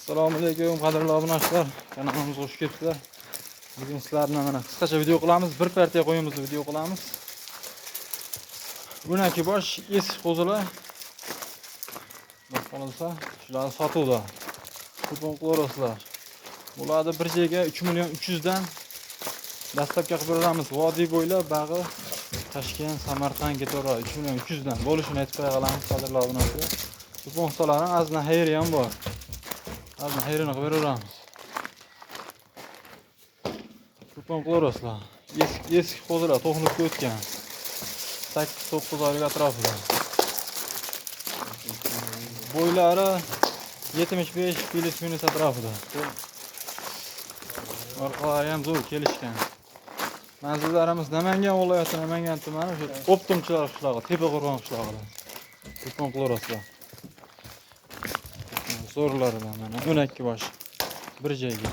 Assalomu alaykum qadrli obunachilar, kanalimizga xush kelibsizlar. Bugun sizlarga mana qisqacha video qilamiz, bir partiya qo'yimizni video qilamiz. Bunaki bosh eski qo'zilar. Qolsa, shularni sotuvda. Kupon qilorasizlar. Bularni bir joyga 3.300.000 dan dastlabki qilib beramiz. Vodiy bo'ylab bag'i Toshkent, Samarqand ketaveradi. 3.300.000 dan bo'lishini aytib qo'yamiz qadrli obunachilar. Kupon qilsalar azna xayri ham bor. Azna xayrini qilib beramiz. Kupon qilorasizlar. Eski qo'zilar to'qnib o'tgan. 8-9 oylik atrofida. Bo'ylari 75 plus-minus atrofida. Orqalari ham zo'r kelishgan. Manzillarimiz Namangan viloyati, Namangan tumani, o'sha Optimchilar qishlog'i, Tepaqo'rg'on qishlog'ida. Kupon qilorasizlar. Zo'rlaridan mana 12 bosh bir joyga.